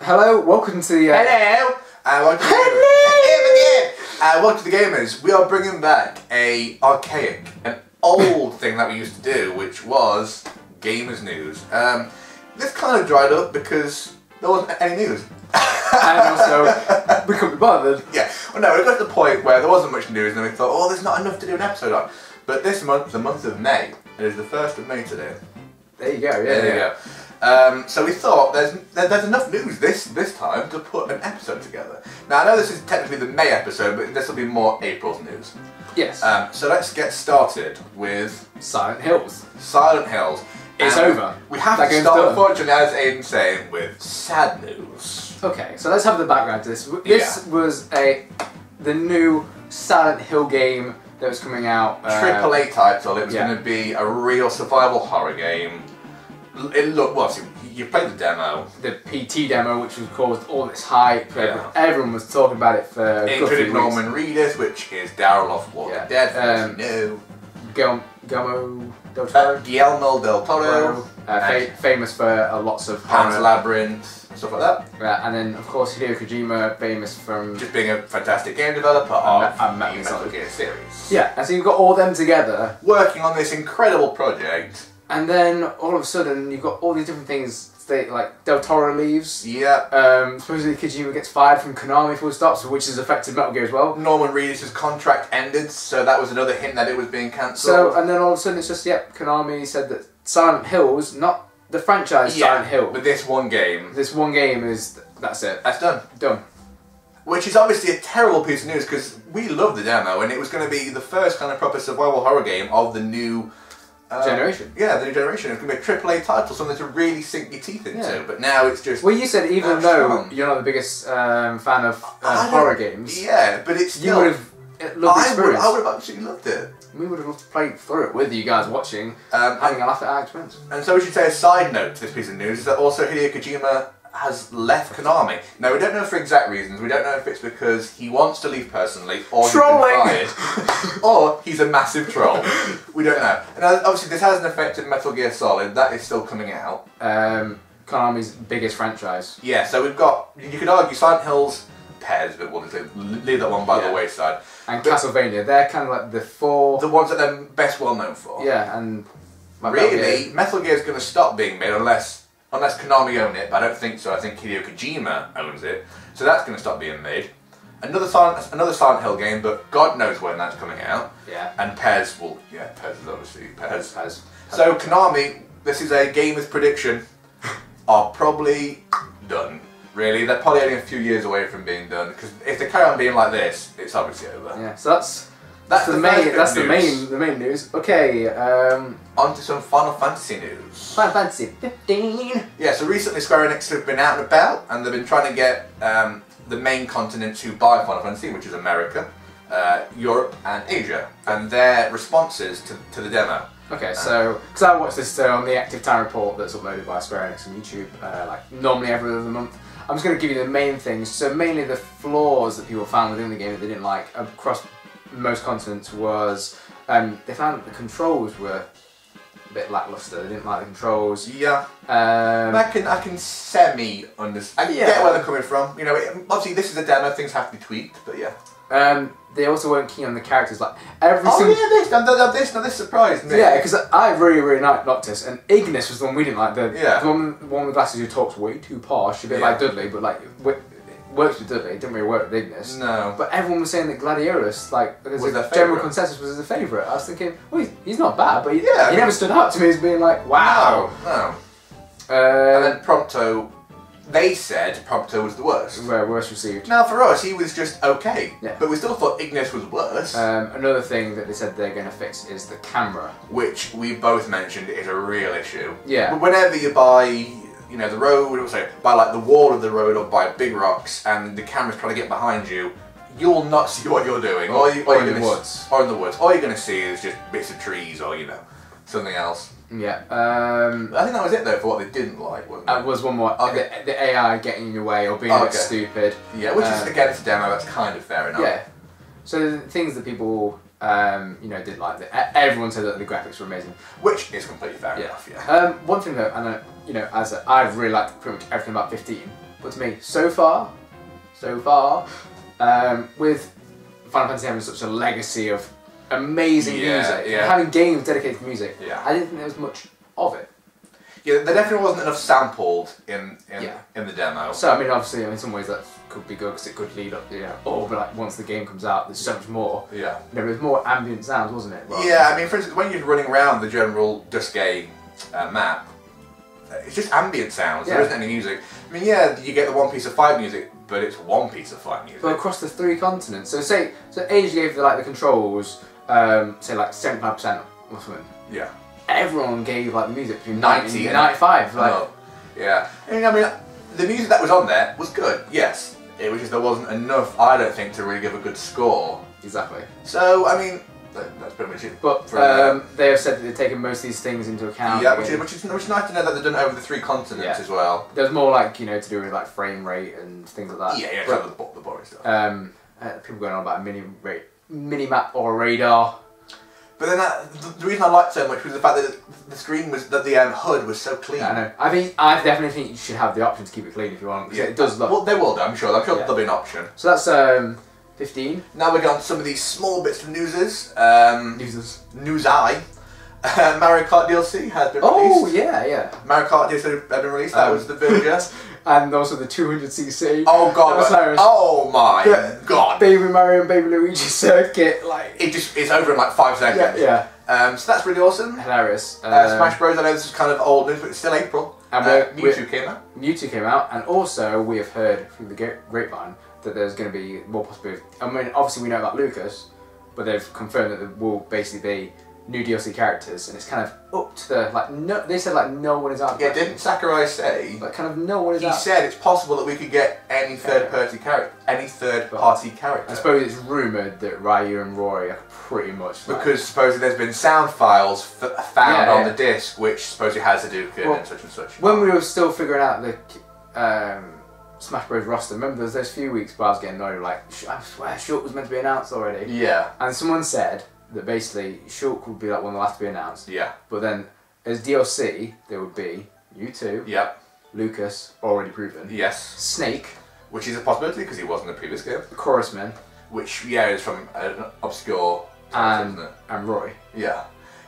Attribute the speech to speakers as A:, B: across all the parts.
A: Hello, welcome to the...
B: Hello! Welcome to the Gamers. We are bringing back an old thing that we used to do, which was Gamers News. This kind of dried up because there wasn't any news.
A: And also, we couldn't be bothered.
B: Yeah, well no, it got to the point where there wasn't much news and then we thought, oh, there's not enough to do an episode on. But this month, the month of May, it is the 1st of May today.
A: There you go, yeah.
B: There you go. So we thought there's enough news this time to put an episode together. Now I know this is technically the May episode, but this will be more April's news.
A: Yes.
B: So let's get started with
A: Silent Hills.
B: Silent Hills.
A: It's over.
B: We have to start, unfortunately, as Aiden's saying, with sad news.
A: Okay, so let's have the background to this. This was the new Silent Hill game that was coming out.
B: AAA title. It was going to be a real survival horror game. It looked, well, you played the demo.
A: The PT demo, which was caused all this hype. Yeah. Everyone was talking about it for
B: it included Norman Reedus, which is Daryl off Walking Dead, for those
A: Guillermo del Toro.
B: Guillermo del Toro.
A: Famous for lots of
B: Pan's Labyrinth, stuff like that.
A: And then, of course, Hideo Kojima, famous from...
B: just being a fantastic game developer of the
A: Metal
B: Gear series.
A: Yeah, and so you've got all them together.
B: Working on this incredible project.
A: And then, all of a sudden, you've got all these different things. Like, Del Toro leaves.
B: Yeah.
A: Supposedly Kojima gets fired from Konami full stop, so which has affected Metal Gear as well.
B: Norman Reedus' contract ended, so that was another hint that it was being cancelled.
A: So, and then all of a sudden it's just, Konami said that Silent Hills, not the franchise Silent Hill.
B: But this one game.
A: This one game that's it.
B: That's done.
A: Done.
B: Which is obviously a terrible piece of news, because we loved the demo, and it was going to be the first kind of proper survival horror game of the new...
A: generation.
B: Yeah, the new generation. It's going to be a AAA title, something to really sink your teeth into. Yeah. But now it's just...
A: well, you said even though you're not the biggest fan of horror games...
B: yeah, but it's still...
A: you would have loved the experience.
B: I would have absolutely loved it.
A: We would have loved to play through it with you guys watching, having a laugh at our expense. And
B: so we should say a side note to this piece of news is that also Hideo Kojima has left Konami. Now, we don't know for exact reasons. We don't know if it's because he wants to leave personally, or he's been fired, or he's a massive troll. We don't know. And obviously, this hasn't affected Metal Gear Solid. That is still coming out.
A: Konami's biggest franchise.
B: Yeah, so we've got, you could argue, Silent Hills, Pez, but we'll leave that one by the wayside.
A: And Castlevania, they're kind of like the
B: ones that they're best well known for.
A: Yeah, and...
B: really, Metal Gear is going to stop being made unless Konami own it, but I don't think so. I think Hideo Kojima owns it, so that's going to stop being made. Another Silent Hill game, but God knows when that's coming out.
A: Yeah.
B: And Pez will, Pez is obviously Pez. So Konami, this is a gamer's prediction, are probably done. Really, they're probably only a few years away from being done, because if they carry on being like this, it's obviously over.
A: Yeah. So that's the main news. Okay.
B: On to some Final Fantasy news.
A: Final Fantasy 15.
B: Yeah, so recently Square Enix have been out and about, and they've been trying to get the main continents who buy Final Fantasy, which is America, Europe, and Asia, and their responses to the demo.
A: Okay, so because I watched this on the Active Time Report that's uploaded by Square Enix on YouTube, like normally every other month. I'm just going to give you the main things. So mainly the flaws that people found within the game that they didn't like across most continents was they found that the controls were a bit lackluster. They didn't like the controls.
B: Yeah. I can semi understand. I get where they're coming from. You know, obviously this is a demo. Things have to be tweaked, but yeah.
A: They also weren't keen on the characters. Like this
B: surprised me.
A: Yeah, because I really liked Noctis, and Ignis was the one we didn't like. The one with the glasses who talks way too posh, a bit like Dudley, but like works with Dudley. It didn't really work with Ignis.
B: No.
A: But everyone was saying that Gladiolus, like, there's a general consensus, was his favourite. I was thinking, well, he's not bad, but he never stood out to me as being like, wow.
B: No. And then Prompto. They said Prompto was the worst.
A: Worst received.
B: Now for us, he was just okay.
A: Yeah.
B: But we still thought Ignis was worse.
A: Another thing that they said they're going to fix is the camera.
B: Which we both mentioned is a real issue.
A: Yeah.
B: Whenever you buy, the road, by like the wall of the road or by big rocks, and the camera's trying to get behind you, you'll not see what you're doing.
A: Or in the woods.
B: Or in the woods. All you're going to see is just bits of trees or, something else.
A: Yeah.
B: I think that was it though for what they didn't like, wasn't it?
A: Was one more. Okay. The AI getting in your way or being a bit stupid.
B: Yeah, which is again it's a demo. That's kind of fair enough.
A: Yeah. So the things that people didn't like. Everyone said that the graphics were amazing,
B: which is completely fair enough. Yeah.
A: One thing though, and as I've really liked pretty much everything about 15. But to me, so far, with Final Fantasy having such a legacy of amazing music, having games dedicated to music, I didn't think there was much of it.
B: Yeah, there definitely wasn't enough sampled in the demo.
A: So I mean, obviously, in some ways that could be good because it could lead up, or but like once the game comes out, there's so much more.
B: Yeah.
A: There's more ambient sounds, wasn't it?
B: Yeah, I mean, for instance, when you're running around the general Duscae map, it's just ambient sounds. There isn't any music. I mean, yeah, you get the one piece of fight music, but it's one piece of fight music.
A: But across the 3 continents. So Asia gave the controls, say like 75% or something.
B: Yeah.
A: Everyone gave like the music between 90 and 95. Like,
B: yeah. I mean, the music that was on there was good. Yes. It was just there wasn't enough, I don't think, to really give a good score.
A: Exactly.
B: So I mean, that's pretty much it.
A: But they have said that they've taken most of these things into account.
B: Yeah, which is nice to know that they've done it over the 3 continents as well.
A: There's more like to do with like frame rate and things like that.
B: Yeah, the boring stuff.
A: People going on about a mini map or a radar.
B: But then the reason I liked so much was the fact that the screen the HUD was so clean.
A: Yeah, I know. I definitely think you should have the option to keep it clean if you want. Because it does look.
B: Well, they will do. I'm sure there'll be an option.
A: So that's 15.
B: Now we're on some of these small bits of newses. News Mario Kart DLC has been released.
A: Oh yeah.
B: Mario Kart DLC has been released. That was the villager.
A: And also the 200cc.
B: Oh god! Oh my god!
A: Baby Mario and Baby Luigi circuit, like
B: it's over in like 5 seconds.
A: Yeah.
B: So that's really awesome.
A: Hilarious.
B: Smash Bros. I know this is kind of old news, but it's still April. And Mewtwo came out.
A: Mewtwo came out, and also we have heard through the grapevine that there's going to be more possibility. I mean, obviously we know about Lucas, but they've confirmed that there will basically be new DLC characters, and it's kind of up to the they said no one is out.
B: Yeah, didn't Sakurai say?
A: Like kind of no one is out.
B: He said it's possible that we could get any third-party character,
A: I suppose it's rumoured that Ryu and Roy are pretty much
B: because supposedly there's been sound files found on the disc, which supposedly has Hadouken and such and such.
A: When we were still figuring out the Smash Bros roster, remember there was those few weeks where I was getting annoyed, like I swear Shulk was meant to be announced already.
B: Yeah.
A: And someone said that basically Shulk would be like one of the last to be announced.
B: Yeah.
A: But then as DLC there would be U2.
B: Yep.
A: Lucas, already proven.
B: Yes.
A: Snake.
B: Which is a possibility because he was in the previous game.
A: Chorusman.
B: Which is from an obscure
A: and Roy.
B: Yeah.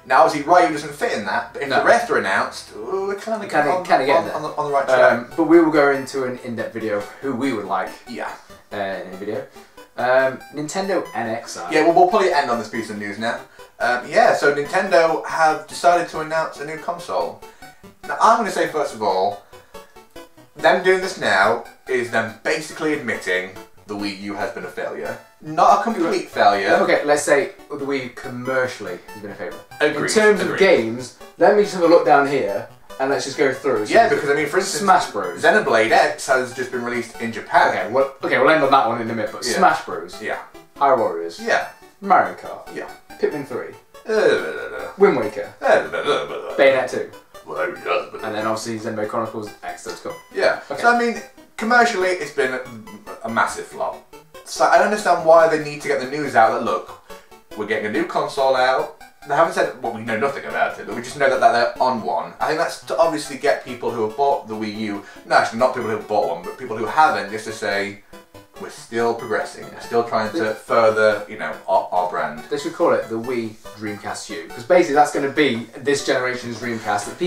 B: Now obviously Ryu doesn't fit in that, but if the rest are announced, we're kind of getting on the right track.
A: But we will go into an in-depth video of who we would like.
B: Yeah.
A: In a video. Nintendo NX.
B: Yeah, well, we'll probably end on this piece of news now. So Nintendo have decided to announce a new console. Now, I'm going to say first of all, them doing this now is them basically admitting the Wii U has been a failure. Not a complete failure.
A: Okay, let's say the Wii commercially has been a failure.
B: Agreed.
A: In terms of games, let me just have a look down here and let's just go through.
B: Yeah, because I mean, for instance,
A: Smash Bros.
B: Xenoblade X has just been released in Japan.
A: Okay, we'll end on that one in a minute. But Smash Bros.
B: Yeah.
A: Hyrule Warriors.
B: Yeah.
A: Mario Kart.
B: Yeah.
A: Pikmin 3. Wind Waker. Bayonetta 2. And then obviously Xenoblade Chronicles X. Let's go.
B: Yeah. Okay. So I mean, commercially, it's been a massive flop. So I understand why they need to get the news out that look, we're getting a new console out. They haven't said, well, we know nothing about it, but we just know that they're on one. I think that's to obviously get people who have bought the Wii U, no, actually not people who have bought one, but people who haven't, just to say, we're still progressing, we're still trying to further, our brand.
A: They should call it the Wii Dreamcast U, because basically that's going to be this generation's Dreamcast. That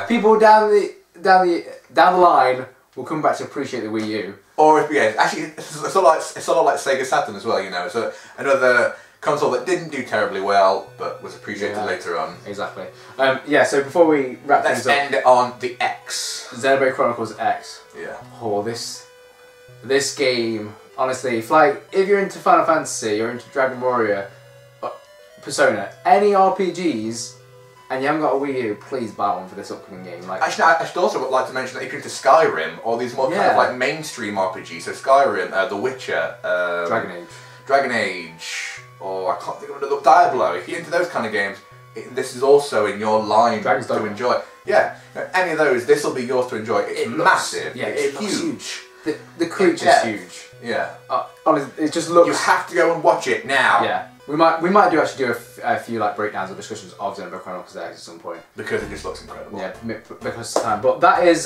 A: people down the line will come back to appreciate the Wii U.
B: Or actually, it's a lot like Sega Saturn as well. So another console that didn't do terribly well, but was appreciated later on.
A: Exactly. So before we wrap things up,
B: let's end it on the X.
A: Xenoblade Chronicles X.
B: Yeah.
A: Oh, this game, honestly, if you're into Final Fantasy, you're into Dragon Warrior, Persona, any RPGs, and you haven't got a Wii U, please buy one for this upcoming game.
B: Actually, I should also like to mention that if you're into Skyrim, or these more kind of mainstream RPGs, so Skyrim, The Witcher, Dragon Age, or I can't think of another, Diablo. If you're into those kind of games, this is also in your line to enjoy. Yeah, any of those, this will be yours to enjoy. It's massive.
A: Yeah,
B: it's huge.
A: The creature's huge.
B: Yeah.
A: Honestly, it just looks.
B: You have to go and watch it now.
A: Yeah. We might do a few breakdowns or discussions of Xenoblade Chronicles X at some point.
B: Because it just looks incredible.
A: Yeah, because of time. But that is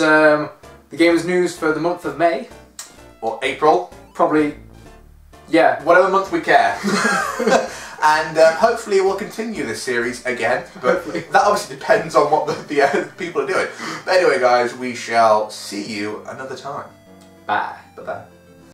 A: The Gamers News for the month of May.
B: Or April.
A: Probably, yeah.
B: Whatever month we care. And hopefully we'll continue this series again, but that obviously depends on what the people are doing. But anyway guys, we shall see you another time.
A: Bye.
B: Bye-bye.